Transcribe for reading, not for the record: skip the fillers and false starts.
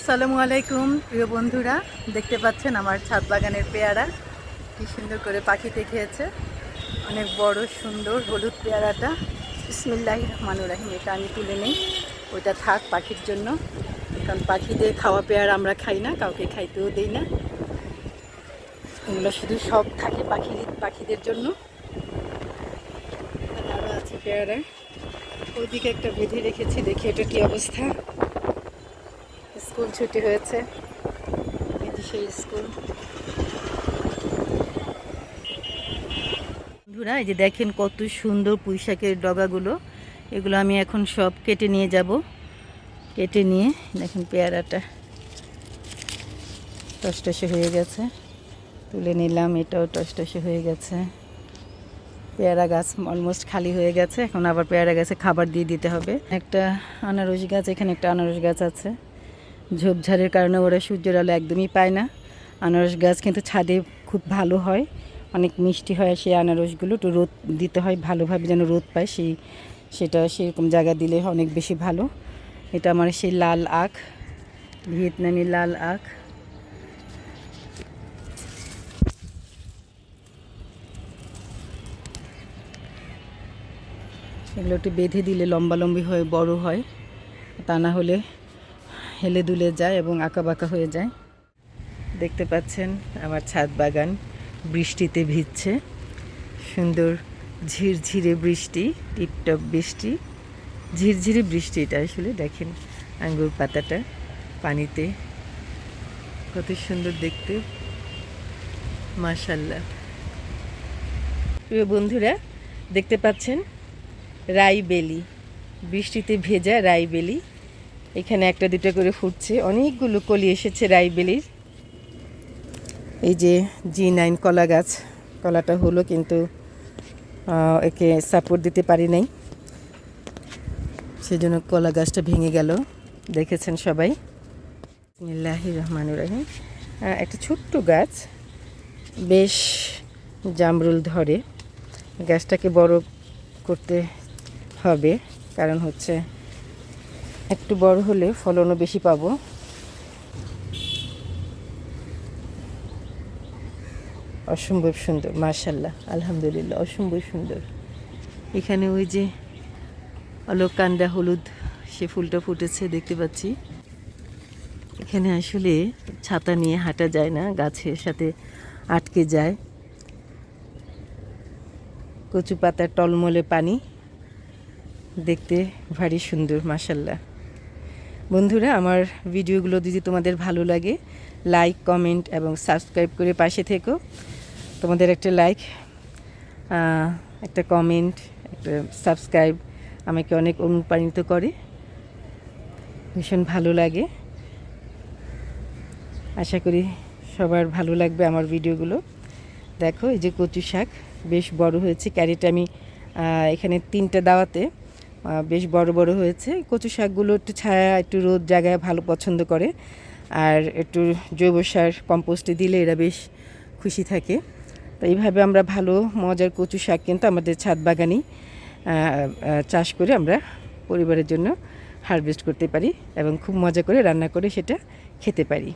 আসসালামু আলাইকুম প্রিয় বন্ধুরা, দেখতে পাচ্ছেন আমার ছাদ বাগানের পেয়ারা কি সুন্দর করে পাখিতে খেয়েছে। অনেক বড় সুন্দর হলুদ পেয়ারাটা। বিসমিল্লাহির রহমানির রহিম। এটা আমি তুলে নেই, ওইটা থাক পাখির জন্য, কারণ পাখিদের খাওয়া পেয়ারা আমরা খাই না, কাউকে খাইতেও দিই না। এগুলো শুধু সব থাকে পাখিদের জন্য। আরও আছে পেয়ারা, ওইদিকে একটা বেঁধে রেখেছি, দেখি এটা কী অবস্থা। স্কুল ছুটি হয়েছে, এই যে সেই স্কুল। বন্ধুরা, এই যে দেখেন কত সুন্দর পুঁইশাকের ডগাগুলো, এগুলো আমি এখন সব কেটে নিয়ে যাব। কেটে নিয়ে দেখেন পেয়ারাটা টসটসে হয়ে গেছে, তুলে নিলাম। এটাও টসটসে হয়ে গেছে। পেয়ারা গাছ অলমোস্ট খালি হয়ে গেছে, এখন আবার পেয়ারা গাছে খাবার দিয়ে দিতে হবে। একটা আনারস গাছ, এখানে একটা আনারস গাছ আছে। ঝোপঝাড়ের কারণে ওরা সূর্যের আলো একদমই পায় না। আনারস গাছ কিন্তু ছাদে খুব ভালো হয়, অনেক মিষ্টি হয়। সেই আনারসগুলো একটু রোদ দিতে হয় ভালোভাবে, যেন রোদ পায়, সেটা সেরকম জায়গা দিলে অনেক বেশি ভালো। এটা আমার সেই লাল আখ, ভিয়েতনামি লাল আখ। এগুলো একটু বেঁধে দিলে লম্বালম্বি হয়ে বড় হয়, তা না হলে হেলে দুলে যায় এবং আঁকাবাঁকা হয়ে যায়। দেখতে পাচ্ছেন আমার ছাদ বাগান বৃষ্টিতে ভিজছে। সুন্দর ঝিরঝিরে বৃষ্টি, টিপটপ বৃষ্টি, ঝিরঝিরে বৃষ্টি। এটা আসলে দেখেন আঙ্গুর পাতাটা পানিতে, কত সুন্দর দেখতে, মাশাআল্লাহ। প্রিয় বন্ধুরা, দেখতে পাচ্ছেন রাই বেলি, বৃষ্টিতে ভেজা রাই বেলি। এখানে একটা দুটো করে ফুটছে, অনেকগুলো কলি এসেছে রাই বেলির। এই যে G9 কলা গাছ, কলাটা হলো কিন্তু একে সাপোর্ট দিতে পারি নাই, সেজন্য কলা গাছটা ভেঙে গেল, দেখেছেন সবাই। বিসমিল্লাহির রহমানির রহিম। একটা ছোট্ট গাছ, বেশ জামরুল ধরে। গাছটাকে বড় করতে হবে, কারণ হচ্ছে একটু বড় হলে ফলনও বেশি পাবো। অসম্ভব সুন্দর, মাশাআল্লাহ, আলহামদুলিল্লাহ, অসম্ভব সুন্দর। এখানে ওই যে অলকান্ডা হলুদ, সে ফুলটা ফুটেছে দেখতে পাচ্ছি। এখানে আসলে ছাতা নিয়ে হাঁটা যায় না, গাছের সাথে আটকে যায়। কচু পাতার টলমলে পানি, দেখতে ভারী সুন্দর, মাশাআল্লাহ। বন্ধুরা, আমার ভিডিওগুলো যদি তোমাদের ভালো লাগে, লাইক, কমেন্ট এবং সাবস্ক্রাইব করে পাশে থেকো। তোমাদের একটা লাইক, একটা কমেন্ট, একটা সাবস্ক্রাইব আমাকে অনেক অনুপ্রাণিত করে, ভীষণ ভালো লাগে। আশা করি সবার ভালো লাগবে আমার ভিডিওগুলো। দেখো, এই যে কচু শাক বেশ বড় হয়েছে। ক্যারেট আমি এখানে 3টা দাওয়াতে বেশ বড় বড় হয়েছে। কচু শাকগুলো একটু ছায়া, একটু রোদ জায়গায় ভালো পছন্দ করে, আর একটু জৈব সার কম্পোস্টে দিলে এরা বেশ খুশি থাকে। তো এইভাবে আমরা ভালো মজার কচু শাক কিন্তু আমাদের ছাদ বাগানেই চাষ করে আমরা পরিবারের জন্য হারভেস্ট করতে পারি এবং খুব মজা করে রান্না করে সেটা খেতে পারি।